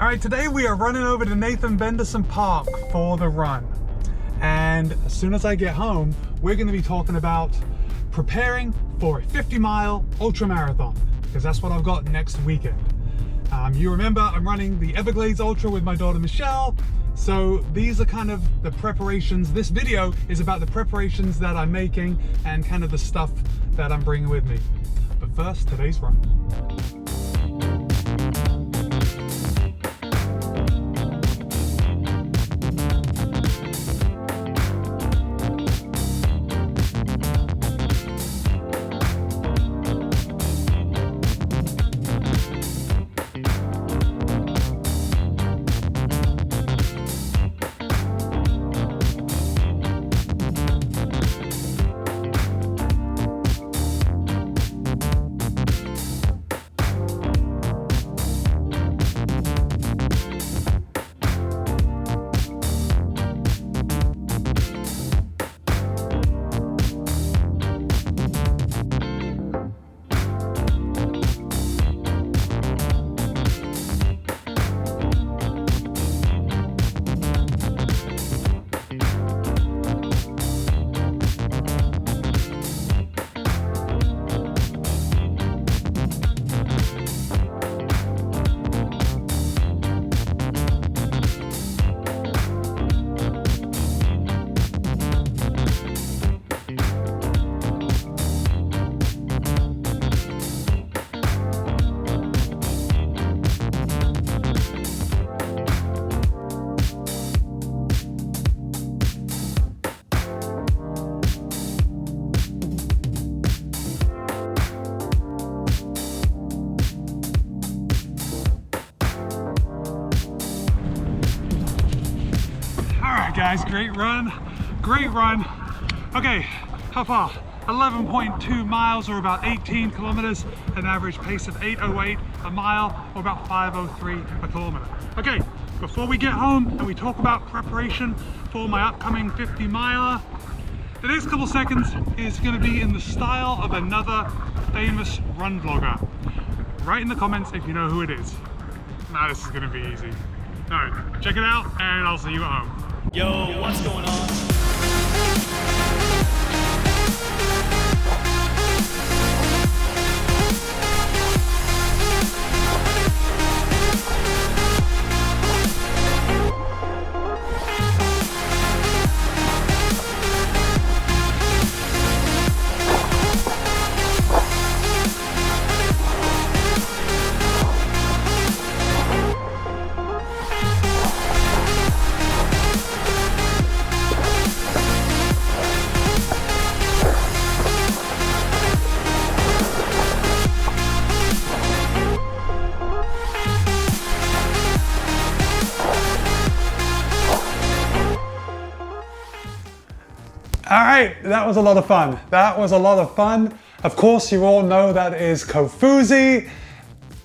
right, today we are running over to Nathan Benderson Park for the run. And as soon as I get home, we're going to be talking about preparing for a 50-mile ultra marathon, because that's what I've got next weekend. You remember I'm running the Everglades Ultra with my daughter Michelle, so these are kind of the preparations. This video is about the preparations that I'm making and kind of the stuff that I'm bringing with me. But first, today's run. Guys, great run. Okay, how far? 11.2 miles, or about 18 kilometers, an average pace of 8:08 a mile, or about 5:03 a kilometer. Okay, before we get home and we talk about preparation for my upcoming 50 miler, the next couple seconds is going to be in the style of another famous run vlogger. Write in the comments if you know who it is. Now this is going to be easy. No, check it out and I'll see you at home. Yo, what's going on? All right, that was a lot of fun. Of course, you all know that is Kofuzi.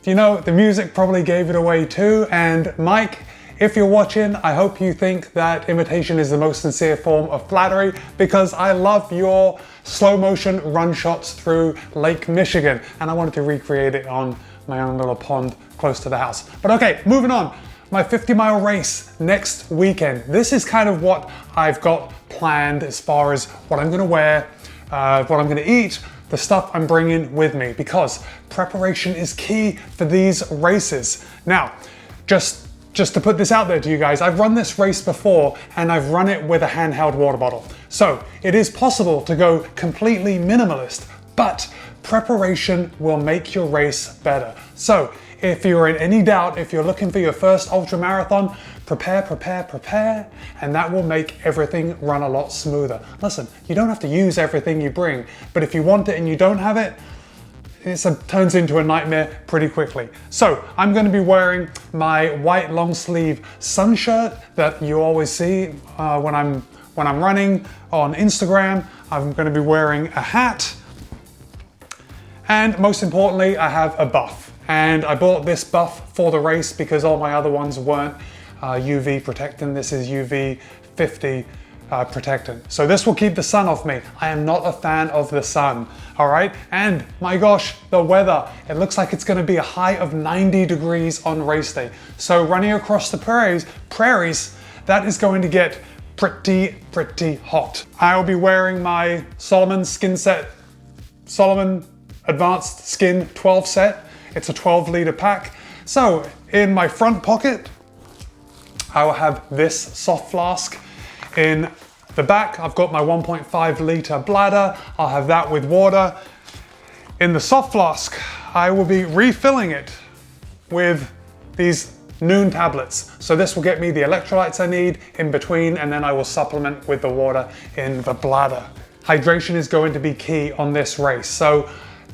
You know, the music probably gave it away too. And Mike, if you're watching, I hope you think that imitation is the most sincere form of flattery, because I love your slow motion run shots through Lake Michigan. And I wanted to recreate it on my own little pond close to the house. But okay, moving on. My 50-mile race next weekend. This is kind of what I've got planned as far as what I'm gonna wear, what I'm gonna eat, the stuff I'm bringing with me, because preparation is key for these races. Now, just to put this out there to you guys, I've run this race before and I've run it with a handheld water bottle. So it is possible to go completely minimalist, but preparation will make your race better. So if you're in any doubt, if you're looking for your first ultra marathon, prepare, and that will make everything run a lot smoother. Listen, you don't have to use everything you bring, but if you want it and you don't have it, it turns into a nightmare pretty quickly. So I'm going to be wearing my white long sleeve sun shirt that you always see when I'm running on Instagram. I'm going to be wearing a hat, and most importantly, I have a buff. And I bought this buff for the race because all my other ones weren't UV protecting. This is UV 50 protectant. So this will keep the sun off me. I am not a fan of the sun, all right? And my gosh, the weather, it looks like it's gonna be a high of 90 degrees on race day. So running across the prairies, that is going to get pretty hot. I'll be wearing my Solomon Advanced Skin 12 set. It's a 12-liter pack. So in my front pocket, I will have this soft flask. In the back, I've got my 1.5-liter bladder. I'll have that with water. In the soft flask, I will be refilling it with these Noon tablets. So this will get me the electrolytes I need in between, and then I will supplement with the water in the bladder. Hydration is going to be key on this race. So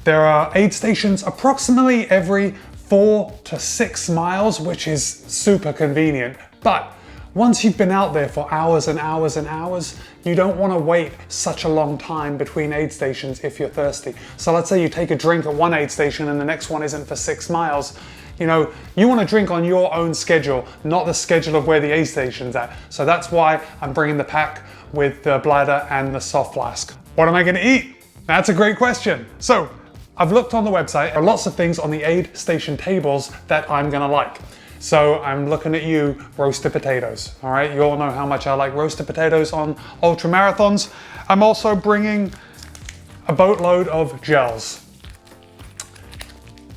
there are aid stations approximately every 4 to 6 miles, which is super convenient. But once you've been out there for hours and hours and hours, you don't want to wait such a long time between aid stations if you're thirsty. So let's say you take a drink at one aid station and the next one isn't for 6 miles. You know, you want to drink on your own schedule, not the schedule of where the aid station's at. So that's why I'm bringing the pack with the bladder and the soft flask. What am I going to eat? That's a great question. So I've looked on the website. There are lots of things on the aid station tables that I'm going to like. So I'm looking at you, roasted potatoes. All right, you all know how much I like roasted potatoes on ultra marathons. I'm also bringing a boatload of gels.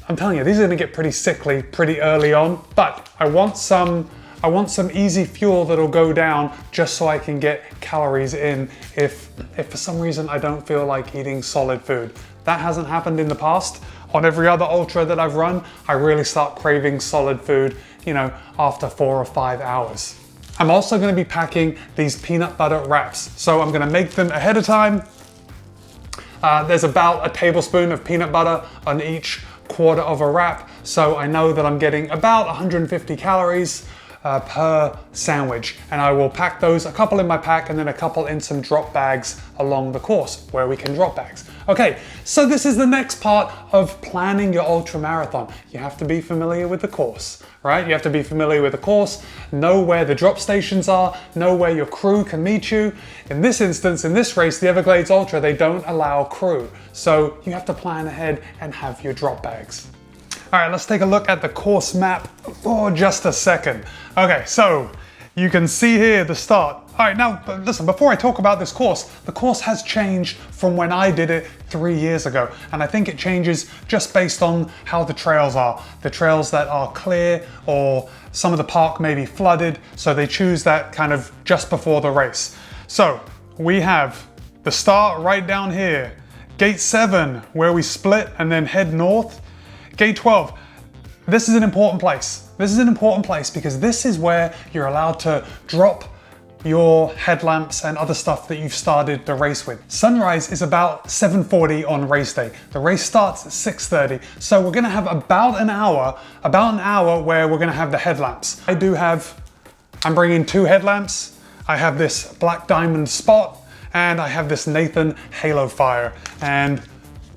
I'm telling you, these are gonna get pretty sickly pretty early on, but I want some easy fuel that'll go down just so I can get calories in if for some reason I don't feel like eating solid food. That hasn't happened in the past. On every other ultra that I've run, I really start craving solid food, you know, after 4 or 5 hours. I'm also gonna be packing these peanut butter wraps. So I'm gonna make them ahead of time. There's about a tablespoon of peanut butter on each quarter of a wrap. So I know that I'm getting about 150 calories per sandwich, and I will pack those, a couple in my pack and then a couple in some drop bags along the course where we can drop bags. Okay, so this is the next part of planning your ultra marathon. You have to be familiar with the course, right? You have to be familiar with the course, know where the drop stations are, know where your crew can meet you. In this instance, in this race, the Everglades Ultra, they don't allow crew. So you have to plan ahead and have your drop bags. All right, let's take a look at the course map for just a second. Okay, so you can see here the start. All right, now listen, before I talk about this course, the course has changed from when I did it 3 years ago. And I think it changes just based on how the trails are. The trails that are clear or some of the park may be flooded. So they choose that kind of just before the race. So we have the start right down here. Gate 7, where we split and then head north. Gate 12, this is an important place. This is an important place because this is where you're allowed to drop your headlamps and other stuff that you've started the race with. Sunrise is about 7:40 on race day. The race starts at 6:30. So we're gonna have about an hour where we're gonna have the headlamps. I'm bringing 2 headlamps. I have this Black Diamond Spot and I have this Nathan Halo Fire. And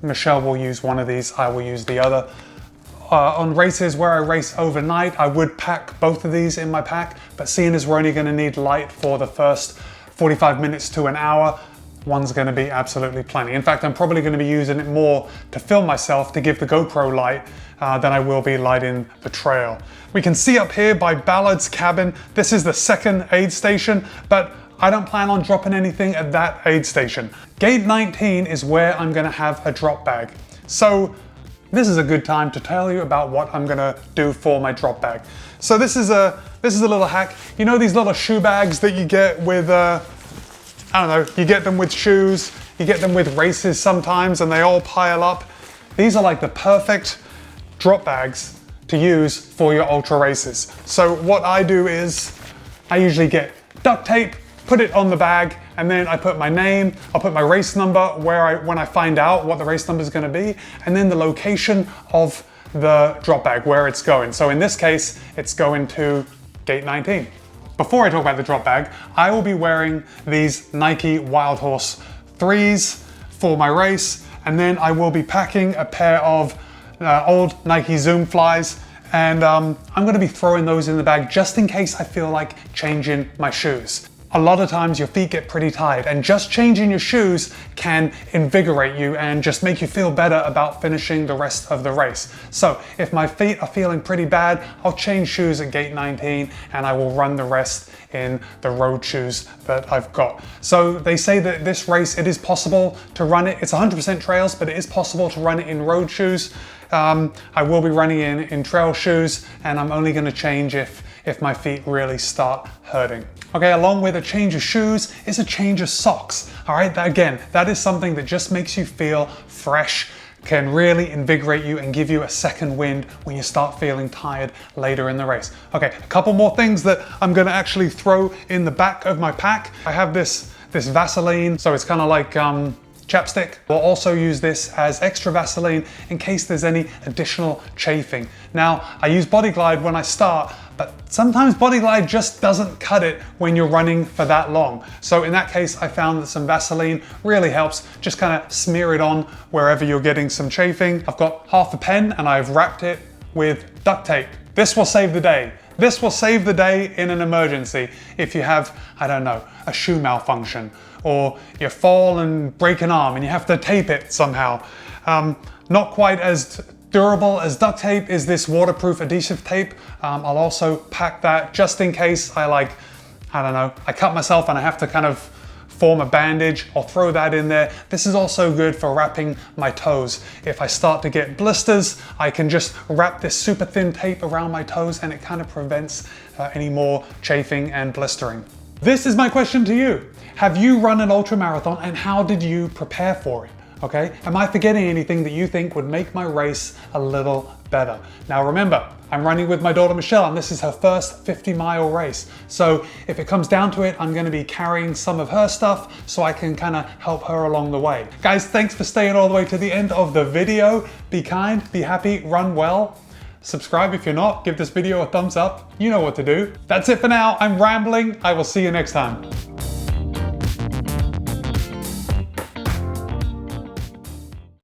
Michelle will use one of these, I will use the other. On races where I race overnight, I would pack both of these in my pack, but seeing as we're only gonna need light for the first 45 minutes to an hour, one's gonna be absolutely plenty. In fact, I'm probably gonna be using it more to film myself to give the GoPro light than I will be lighting the trail. We can see up here by Ballard's cabin, this is the second aid station, but I don't plan on dropping anything at that aid station. Gate 19 is where I'm gonna have a drop bag. So this is a good time to tell you about what I'm gonna do for my drop bag. So this is a little hack. You know these little shoe bags that you get with, I don't know, you get them with shoes, you get them with races sometimes and they all pile up. These are like the perfect drop bags to use for your ultra races. So what I do is I usually get duct tape, put it on the bag, and then I put my name, I'll put my race number when I find out what the race number is gonna be, and then the location of the drop bag, where it's going. So in this case, it's going to gate 19. Before I talk about the drop bag, I will be wearing these Nike Wild Horse 3s for my race, and then I will be packing a pair of old Nike Zoom Flies, and I'm gonna be throwing those in the bag just in case I feel like changing my shoes. a lot of times your feet get pretty tired, and just changing your shoes can invigorate you and just make you feel better about finishing the rest of the race. So if my feet are feeling pretty bad, I'll change shoes at gate 19 and I will run the rest in the road shoes that I've got. So they say that this race, it is possible to run it. It's 100% trails, but it is possible to run it in road shoes. I will be running in trail shoes, and I'm only going to change if my feet really start hurting. Okay, along with a change of shoes is a change of socks. All right, that is something that just makes you feel fresh, can really invigorate you and give you a second wind when you start feeling tired later in the race. Okay, a couple more things that I'm gonna actually throw in the back of my pack. I have this Vaseline, so it's kind of like chapstick. We'll also use this as extra Vaseline in case there's any additional chafing. Now, I use Body Glide when I start, but sometimes Body Glide just doesn't cut it when you're running for that long. So in that case, I found that some Vaseline really helps. Just kind of smear it on wherever you're getting some chafing. I've got half a pen and I've wrapped it with duct tape. This will save the day. This will save the day in an emergency if you have, I don't know, a shoe malfunction, or you fall and break an arm and you have to tape it somehow. Not quite as durable as duct tape is this waterproof adhesive tape. I'll also pack that just in case I cut myself and I have to kind of form a bandage. I'll throw that in there. This is also good for wrapping my toes. If I start to get blisters, I can just wrap this super thin tape around my toes and it kind of prevents any more chafing and blistering. This is my question to you. Have you run an ultra marathon and how did you prepare for it? Okay, am I forgetting anything that you think would make my race a little better? Now remember, I'm running with my daughter Michelle and this is her first 50-mile race. So if it comes down to it, I'm gonna be carrying some of her stuff so I can kind of help her along the way. Guys, thanks for staying all the way to the end of the video. Be kind, be happy, run well. Subscribe if you're not, give this video a thumbs up. You know what to do. That's it for now, I'm rambling. I will see you next time.